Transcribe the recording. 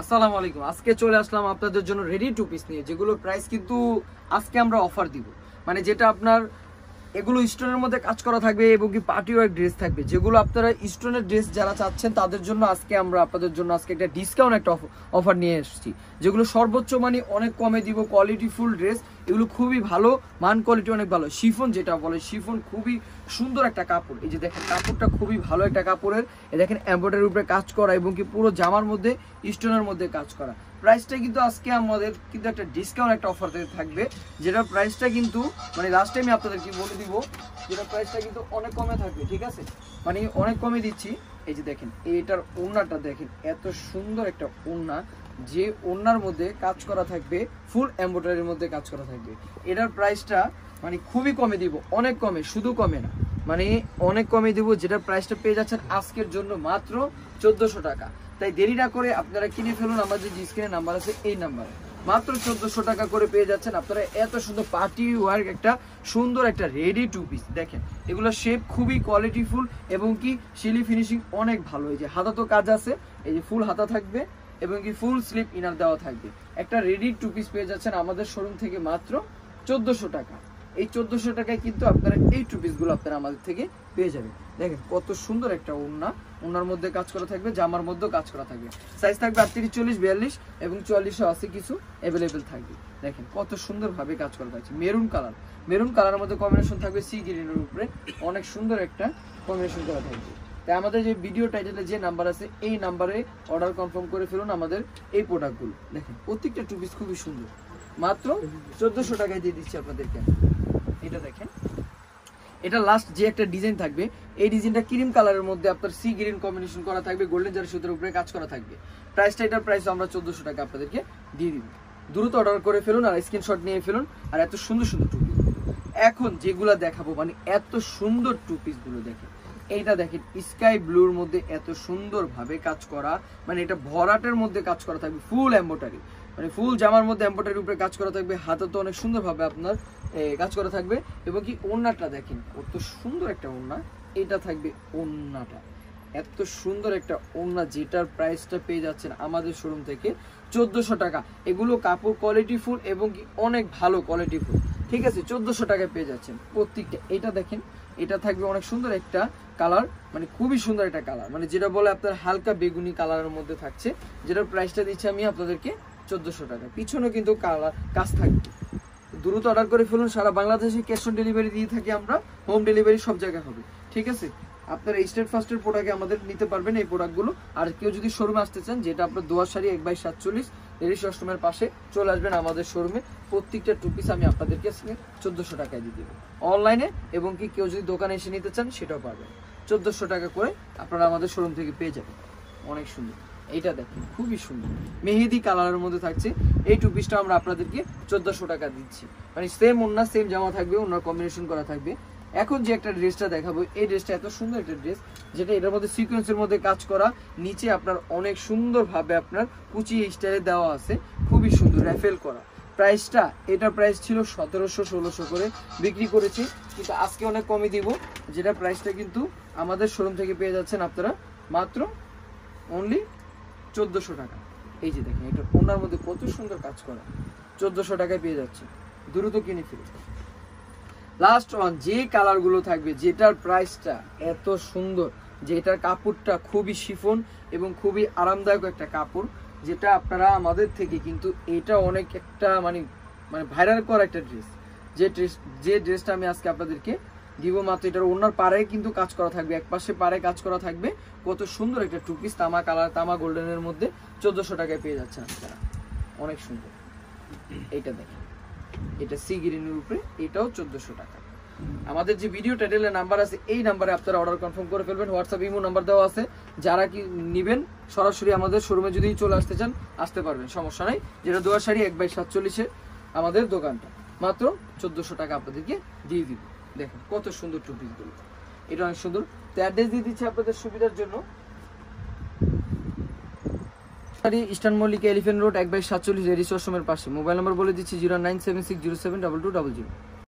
আসসালামু আলাইকুম। আজকে চলে আসলাম আপনাদের জন্য রেডি টু পিস নিয়ে, যেগুলোর প্রাইস কিন্তু আজকে আমরা অফার দিব। মানে যেটা আপনার এগুলো স্টোনের মধ্যে কাজ করা থাকবে এবং কি পার্টি ওয়ার ড্রেস থাকবে, যেগুলো আপনারা স্টোনের ড্রেস যারা চাচ্ছেন তাদের জন্য আজকে আমরা আপনাদের জন্য আজকে একটা ডিসকাউন্ট একটা অফার নিয়ে এসেছি, যেগুলো সর্বোচ্চ মানে অনেক কমে দিব। কোয়ালিটি ফুল ড্রেস, এগুলো খুবই ভালো মান, কোয়ালিটি অনেক ভালো। শিফন যেটা বলে, শিফন খুবই সুন্দর একটা কাপড়। এই যে দেখেন কাপড়টা খুবই ভালো একটা কাপড়ের, এই দেখেন এমব্রয়ডারির উপরে কাজ করা এবং কি পুরো জামার মধ্যে স্টোনের মধ্যে কাজ করা। প্রাইসটা কিন্তু আজকে আমাদের কিন্তু একটা ডিসকাউন্ট একটা অফার থাকবে, যেটা প্রাইসটা কিন্তু মানে লাস্ট টাইমে আপনাদেরকে বলে দিব, যেটা প্রাইসটা কিন্তু অনেক কমে থাকবে। ঠিক আছে, মানে অনেক কমে দিচ্ছি। এই যে দেখেন এইটার ওড়নাটা দেখেন, এত সুন্দর একটা ওড়না, যে ওড়নার মধ্যে কাজ করা থাকবে, ফুল এমব্রয়ডারির মধ্যে কাজ করা থাকবে। এটার প্রাইসটা মানে খুবই কমে দিব, অনেক কমে, শুধু কমে না মানে অনেক কমে দিব। যেটার প্রাইসটা পেয়ে যাচ্ছেন আজকের জন্য মাত্র 1400 টাকা। তাই দেরি না করে আপনারা কিনে ফেলুন, আমাদের যে স্ক্রিনে নাম্বার আছে এই নাম্বারে মাত্র 1400 টাকা করে পেয়ে যাচ্ছেন আপনারা এত সুন্দর পার্টি ওয়ার্ক একটা সুন্দর একটা রেডি টু পিস। দেখেন এগুলো শেপ খুবই কোয়ালিটিফুল এবং কি শিলি ফিনিশিং অনেক ভালো। এই যে হাতা তো কাজ আছে, এই যে ফুল হাতা থাকবে এবং কি ফুল স্লিপ ইনার দেওয়া থাকবে। একটা রেডি টু পিস পেয়ে যাচ্ছেন আমাদের শোরুম থেকে মাত্র 1400 টাকা। এই 1400 টাকায় কিন্তু আপনারা এই টু পিসগুলো আপনারা আমাদের থেকে পেয়ে যাবেন। দেখেন কত সুন্দর একটা ওড়না, ওড়নার মধ্যে কাজ করা থাকবে, জামার মধ্যেও কাজ করা থাকবে। সাইজ থাকবে 38, 40, 42 এবং 44 আছে কিছু অ্যাভেলেবেল থাকবে। দেখেন কত সুন্দরভাবে কাজ করা থাকছে। মেরুন কালার, মেরুন কালারের মধ্যে কম্বিনেশন থাকবে সি গ্রিনের উপরে, অনেক সুন্দর একটা কম্বিনেশন করা থাকবে। তাই আমাদের যে ভিডিও টাইটেলে যে নাম্বার আছে এই নাম্বারে অর্ডার কনফার্ম করে ফেলুন আমাদের এই প্রোডাক্টগুলো। দেখেন প্রত্যেকটা টু পিস খুবই সুন্দর, মাত্র 1400 টাকায় দিয়ে দিচ্ছি আপনাদেরকে। এটা দেখেন, এটা লাস্ট যে একটা ডিজাইন থাকবে, এই ডিজাইনটা ক্রিম কালারের মধ্যে আপনার সি গ্রিন কম্বিনেশন করা থাকবে, গোল্ডেন জারি সুতার উপরে কাজ করা থাকবে। প্রাইসটা, এটার প্রাইস আমরা 1400 টাকা আপনাদেরকে দিয়ে দিব। দ্রুত অর্ডার করে ফেলুন আর স্ক্রিনশট নিয়ে ফেলুন। আর এত সুন্দর সুন্দর টু পিস এখন যেগুলা দেখাবো, মানে এত সুন্দর টু পিস গুলো দেখেন। এইটা দেখেন স্কাই ব্লুর মধ্যে এত সুন্দর ভাবে কাজ করা, মানে এটা ভরাটের মধ্যে কাজ করা থাকবে, ফুল এমব্রয়ডারি, মানে ফুল জামার মধ্যে এমব্রয়ডারির উপরে কাজ করা থাকবে। হাতে তো অনেক সুন্দর ভাবে আপনার কাজ করা থাকবে এবং কি ওড়নাটা দেখেন কত সুন্দর একটা ওড়না। এটা থাকবে ওড়নাটা, এত সুন্দর একটা ওড়না, যেটার প্রাইসটা পেয়ে যাচ্ছেন আমাদের শোরুম থেকে 1400 টাকা। এগুলো কাপড় কোয়ালিটি ফুল এবং কি অনেক ভালো কোয়ালিটি ফুল। ঠিক আছে, 1400 টাকায় পেয়ে যাচ্ছেন প্রত্যেকটা। এটা দেখেন, এটা থাকবে অনেক সুন্দর একটা কালার, মানে খুবই সুন্দর একটা কালার, মানে যেটা বলে আপনার হালকা বেগুনি কালারের মধ্যে থাকছে, যেটার প্রাইসটা দিচ্ছি আমি আপনাদেরকে 1400 টাকা। পিছনে কিন্তু কালার কাজ থাকবে। দ্রুত অর্ডার করে ফেলুন, সারা বাংলাদেশে ক্যাশ অন ডেলিভারি দিয়ে থাকি আমরা, হোম ডেলিভারি সব জায়গায় হবে। ঠিক আছে, আপনারা স্টেট ফার্স্টের প্রোডাক্ট আমাদের নিতে পারবেন এই প্রোডাক্টগুলো। আর কেউ যদি শোরুমে আসতে চান, যেটা আপনার দোয়াশাড়ি 1/47 লেডিস ওয়াশরুমের পাশে চলে আসবেন আমাদের শোরুমে। প্রত্যেকটা টু পিস আমি আপনাদেরকে 1400 টাকায় দিয়ে দেবো অনলাইনে, এবং কি কেউ যদি দোকানে এসে নিতে চান সেটাও পারবেন। 1400 টাকা করে আপনারা আমাদের শোরুম থেকে পেয়ে যাবেন। অনেক সুন্দর, এইটা দেখেন খুবই সুন্দর মেহেদি কালারের মধ্যে থাকছে। এই টু পিসটা আমরা আপনাদেরকে 1400 টাকা দিচ্ছি, মানে সেম ওড়না সেম জামা থাকবে, ওড়নার কম্বিনেশন করা থাকবে। এখন যে একটা ড্রেসটা দেখাবো, এই ড্রেসটা এত সুন্দর একটা ড্রেস, যেটা এটার মধ্যে সিকোয়েন্সের মধ্যে কাজ করা, নিচে আপনার অনেক সুন্দর ভাবে আপনার কুচি স্টাইলে দেওয়া আছে, খুবই সুন্দর র্যাফেল করা। প্রাইসটা, এটার প্রাইস ছিল 1700-1600 করে বিক্রি করেছি, কিন্তু আজকে অনেক কমে দিব। যেটা প্রাইসটা কিন্তু আমাদের শোরুম থেকে পেয়ে যাচ্ছেন আপনারা মাত্র অনলি 1400 টাকা। এই যে দেখেন, এটা ওনার মধ্যে কত সুন্দর কাজ করা, 1400 টাকায় পেয়ে যাচ্ছে। দ্রুত কিনে ফেলুন। লাস্ট ওয়ান যে কালার গুলো থাকবে, যেটার প্রাইসটা এত সুন্দর, যেটার কাপড়টা খুবই শিফন এবং খুবই আরামদায়ক একটা কাপড়, যেটা আপনারা আমাদের থেকে কিন্তু এটা অনেক একটা মানে ভাইরাল করা একটা ড্রেস। যে ড্রেসটা আমি আজকে আপনাদেরকে দিব মাত্র, এটার ওনার পাড়ে কিন্তু কাজ করা থাকবে, এক পাশে পাড়ে কাজ করা থাকবে। কত সুন্দর একটা টু পিস, তামা কালার, তামা গোল্ডেনের মধ্যে 1400 টাকায় পেয়ে যাচ্ছেন আপনারা। অনেক সুন্দর, এইটা দেখেন, এটা সি গ্রিনের উপরে, এটাও 1400 টাকা। আমাদের যে ভিডিও টাইটেলে নাম্বার আছে এই নাম্বারে আপনারা অর্ডার কনফার্ম করে ফেলবেন। হোয়াটসঅ্যাপ ইমো নাম্বার দেওয়া আছে, যারা কি নেবেন সরাসরি আমাদের শোরুমে যদি চলে আসতে চান আসতে পারবেন, সমস্যা নাই। যেটা দোয়াশাড়ি 1/47 আমাদের দোকানটা, মাত্র 1400 টাকা আপনাদেরকে দিয়ে দিব। দেখেন কত সুন্দর টু পিসগুলো, এটা অনেক সুন্দর। তো অ্যাড্রেস দিয়ে দিচ্ছি আপনাদের সুবিধার জন্য, eastern Mallika elephant road 1/47 ladies ওয়াশরুমের পাশে। মোবাইল নাম্বার বলে দিচ্ছি 09760722200।